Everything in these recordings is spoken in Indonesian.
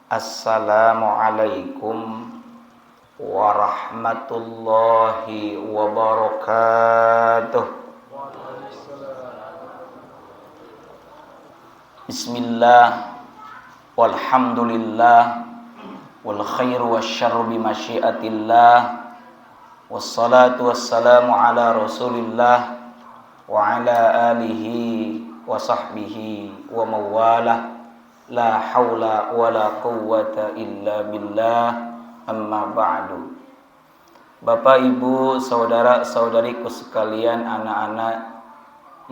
Assalamualaikum warahmatullahi wabarakatuh. Bismillah, walhamdulillah, wal khairu wasyarru bimasyiatillah, wassalatu wassalamu ala rasulillah wa ala alihi wa sahbihi wa mawalah. La haula wa la quwwata illa billah, amma ba'du. Bapak, Ibu, saudara-saudariku sekalian, anak-anak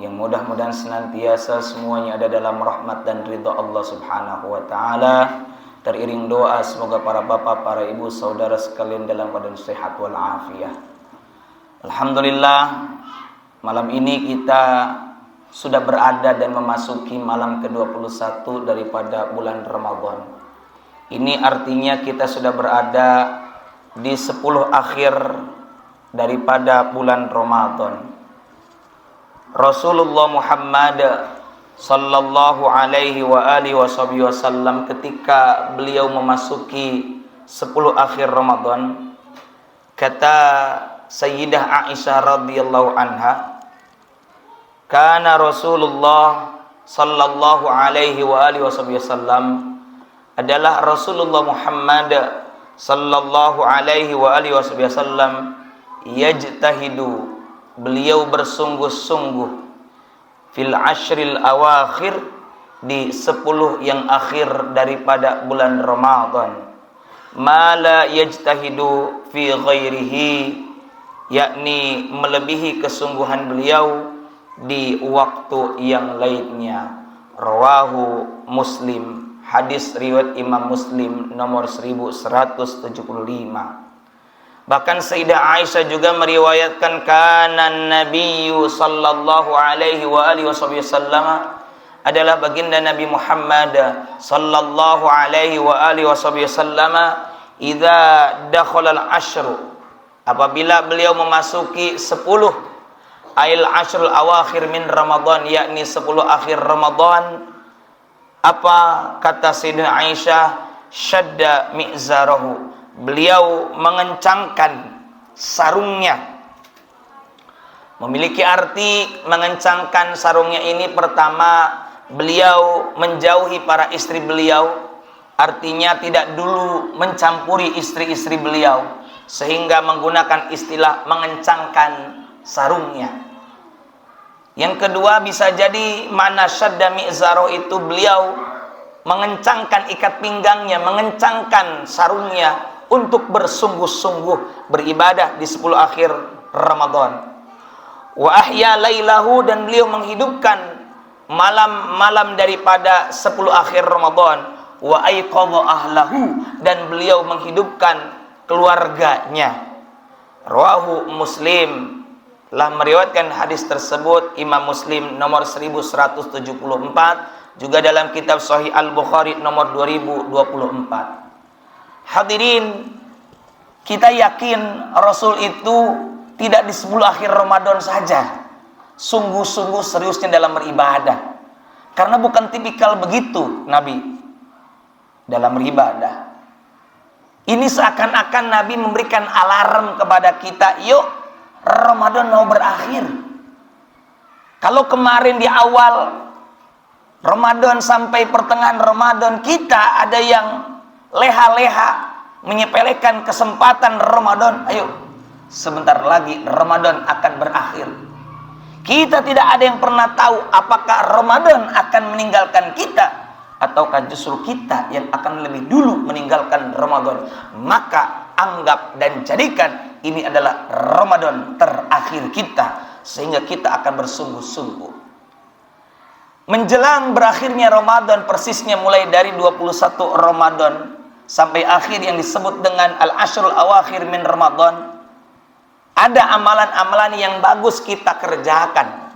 yang mudah-mudahan senantiasa semuanya ada dalam rahmat dan ridha Allah Subhanahu wa taala. Teriring doa semoga para bapak, para ibu, saudara sekalian dalam keadaan sehat wal afiat. Alhamdulillah, malam ini kita sudah berada dan memasuki malam ke-21 daripada bulan Ramadan. Ini artinya kita sudah berada di 10 akhir daripada bulan Ramadan. Rasulullah Muhammad sallallahu alaihi wa alihi wasallam ketika beliau memasuki 10 akhir Ramadan, kata Sayyidah Aisyah radhiyallahu anha, kana Rasulullah sallallahu alaihi wa alihi wasallam, adalah Rasulullah Muhammad sallallahu alaihi wa alihi wasallam, yajtahidu, beliau bersungguh-sungguh, fil ashril awakhir, di 10 yang akhir daripada bulan Ramadan, ma la yajtahidu fi ghairihi, yakni melebihi kesungguhan beliau di waktu yang lainnya. Rawahu Muslim, hadis riwayat Imam Muslim nomor 1175. Bahkan Sayyidah Aisyah juga meriwayatkan, kana nabiyyu sallallahu alaihi wa alihi wasallam, adalah baginda Nabi Muhammad sallallahu alaihi wa alihi wasallam, idza dakhala al-ashru, apabila beliau memasuki 10 ail ashrul awakhir min Ramadan, yakni 10 akhir Ramadan, apa kata Sayyidah Aisyah, syadda mi'zarahu, beliau mengencangkan sarungnya. Memiliki arti mengencangkan sarungnya ini, pertama beliau menjauhi para istri beliau, artinya tidak dulu mencampuri istri-istri beliau, sehingga menggunakan istilah mengencangkan sarungnya. Yang kedua, bisa jadi mana syadda mi'zaro itu beliau mengencangkan ikat pinggangnya, mengencangkan sarungnya untuk bersungguh-sungguh beribadah di 10 akhir Ramadan. Wa ahya lailahu, dan beliau menghidupkan malam-malam daripada 10 akhir Ramadan. Wa aiqadha ahlahu, dan beliau menghidupkan keluarganya. Rawahu Muslim, telah meriwayatkan hadis tersebut Imam Muslim nomor 1174, juga dalam kitab Sahih Al-Bukhari nomor 2024. Hadirin, kita yakin Rasul itu tidak di 10 akhir Ramadan saja sungguh-sungguh seriusnya dalam beribadah, karena bukan tipikal begitu Nabi dalam beribadah. Ini seakan-akan Nabi memberikan alarm kepada kita, yuk Ramadan mau berakhir. Kalau kemarin di awal Ramadan sampai pertengahan Ramadan kita ada yang leha-leha menyepelekan kesempatan Ramadan, ayo sebentar lagi Ramadan akan berakhir. Kita tidak ada yang pernah tahu apakah Ramadan akan meninggalkan kita ataukah justru kita yang akan lebih dulu meninggalkan Ramadan. Maka anggap dan jadikan ini adalah Ramadan terakhir kita, sehingga kita akan bersungguh-sungguh. Menjelang berakhirnya Ramadan, persisnya mulai dari 21 Ramadan sampai akhir yang disebut dengan al-ashrul awakhir min Ramadan, ada amalan-amalan yang bagus kita kerjakan.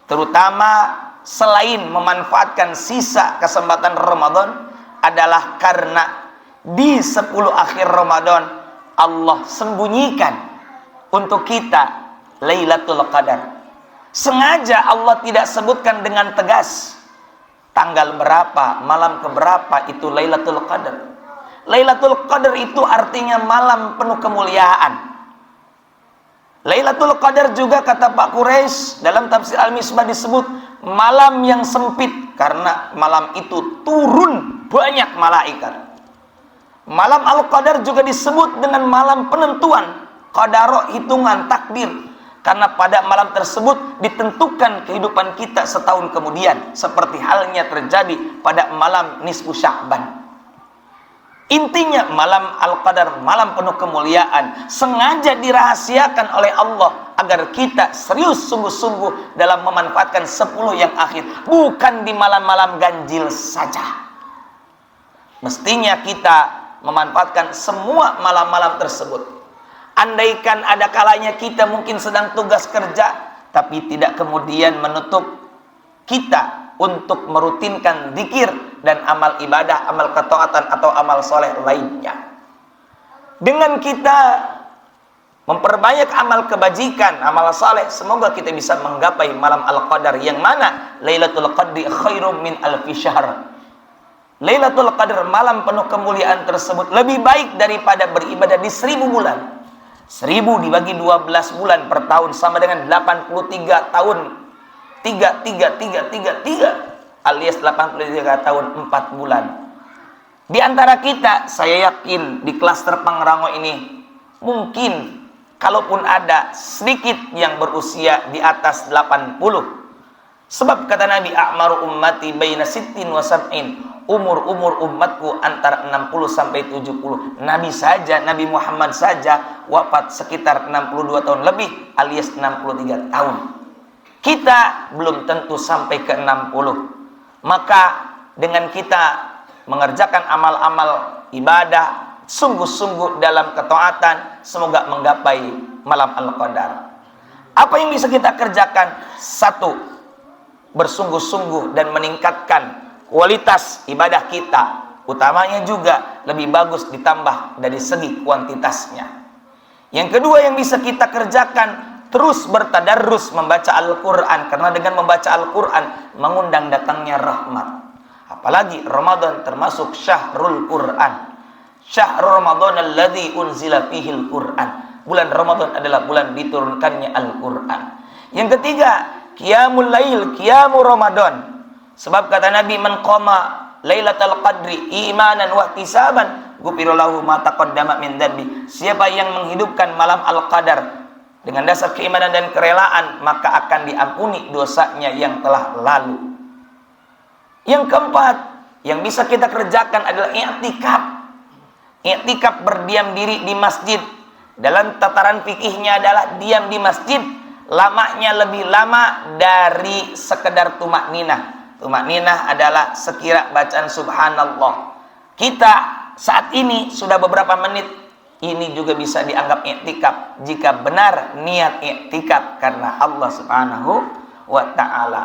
Terutama selain memanfaatkan sisa kesempatan Ramadan, adalah karena di 10 akhir Ramadan Allah sembunyikan untuk kita Lailatul Qadar. Sengaja Allah tidak sebutkan dengan tegas, tanggal berapa, malam keberapa itu Lailatul Qadar. Lailatul Qadar itu artinya malam penuh kemuliaan. Lailatul Qadar juga kata Pak Quraisy dalam tafsir Al-Misbah disebut malam yang sempit karena malam itu turun banyak malaikat. Malam Al-Qadar juga disebut dengan malam penentuan, qadaro, hitungan, takdir, karena pada malam tersebut ditentukan kehidupan kita setahun kemudian, seperti halnya terjadi pada malam nisfu Sya'ban. Intinya malam Al-Qadar, malam penuh kemuliaan, sengaja dirahasiakan oleh Allah agar kita serius sungguh-sungguh dalam memanfaatkan 10 yang akhir, bukan di malam-malam ganjil saja. Mestinya kita memanfaatkan semua malam-malam tersebut. Andaikan ada kalanya kita mungkin sedang tugas kerja, tapi tidak kemudian menutup kita untuk merutinkan zikir dan amal ibadah, amal ketaatan atau amal soleh lainnya. Dengan kita memperbanyak amal kebajikan, amal soleh, semoga kita bisa menggapai malam Al-Qadar, yang mana Lailatul Qadri khairum min alfi syahr. Lailatul Qadar, malam penuh kemuliaan tersebut, lebih baik daripada beribadah di 1000 bulan. 1000 dibagi 12 bulan per tahun sama dengan 83 tahun. 3 alias 83 tahun 4 bulan. Di antara kita, saya yakin di klaster Pangrango ini mungkin kalaupun ada sedikit yang berusia di atas 80. Sebab kata Nabi, a'maru ummati baina sittin wa sab'in, umur umatku antara 60 sampai 70. Nabi saja, Nabi Muhammad saja wafat sekitar 62 tahun lebih alias 63 tahun. Kita belum tentu sampai ke 60. Maka dengan kita mengerjakan amal-amal ibadah sungguh-sungguh dalam ketaatan, semoga menggapai malam Al-Qadar. Apa yang bisa kita kerjakan? 1, bersungguh-sungguh dan meningkatkan kualitas ibadah kita. Utamanya juga lebih bagus ditambah dari segi kuantitasnya. Yang kedua yang bisa kita kerjakan, terus bertadarrus membaca Al-Quran, karena dengan membaca Al-Quran mengundang datangnya rahmat. Apalagi Ramadan termasuk syahrul Quran, syahrul Ramadan alladzi unzila fihil Quran. Bulan Ramadan adalah bulan diturunkannya Al-Quran. Yang ketiga, qiyamul lail, qiyamu Ramadan. Sebab kata Nabi, man qama lailatul qadri imanan wa ihtisaban ghufira lahu ma taqaddama min dzambi. Siapa yang menghidupkan malam Al-Qadar dengan dasar keimanan dan kerelaan, maka akan diampuni dosanya yang telah lalu. Yang keempat yang bisa kita kerjakan adalah i'tikaf. I'tikaf, berdiam diri di masjid. Dalam tataran fikihnya adalah diam di masjid lamanya lebih lama dari sekedar tumakninah. Tumakninah adalah sekira bacaan subhanallah. Kita saat ini sudah beberapa menit, ini juga bisa dianggap i'tikaf jika benar niat i'tikaf karena Allah Subhanahu wa ta'ala.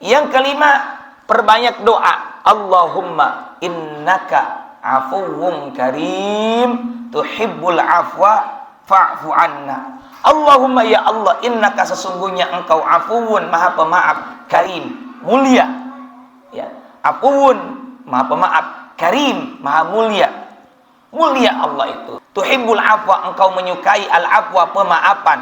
Yang kelima, perbanyak doa. Allahumma innaka afuwwun karim tuhibbul afwa fa'fu anna. Allahumma, ya Allah, innaka, sesungguhnya engkau afuwun, maha pemaaf, karim, mulia. Ya, afuwun, maha pemaaf, karim, maha mulia. Mulia Allah itu. Tuhibbul afwa, engkau menyukai al-afwa, pemaafan.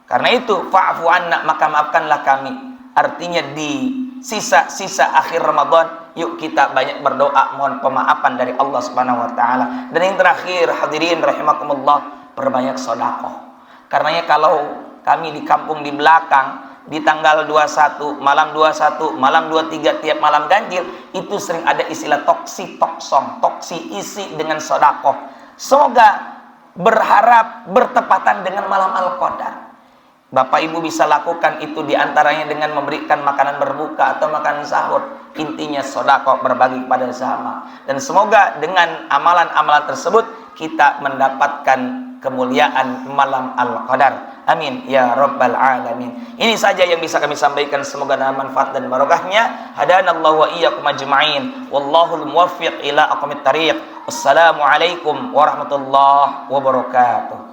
Karena itu fa'fu anna, maka maafkanlah kami. Artinya di sisa-sisa akhir Ramadan, yuk kita banyak berdoa mohon pemaafan dari Allah Subhanahu wa taala. Dan yang terakhir, hadirin rahimakumullah, perbanyak sedekah. Karenanya kalau kami di kampung di belakang, di tanggal 21, malam 21, malam 23 tiap malam ganjil, itu sering ada istilah toksi toksong, toksi isi dengan sedekah. Semoga berharap bertepatan dengan malam Al-Qadar. Bapak Ibu bisa lakukan itu diantaranya dengan memberikan makanan berbuka atau makanan sahur. Intinya sedekah, berbagi kepada sesama. Dan semoga dengan amalan-amalan tersebut kita mendapatkan kemuliaan malam Al-Qadar. Amin ya rabbal alamin. Ini saja yang bisa kami sampaikan, semoga ada manfaat dan barokahnya. Hadanallahu wa iyyakum ajma'in. Wallahul muwaffiq ila aqwamit thariq. Wassalamualaikum warahmatullahi wabarakatuh.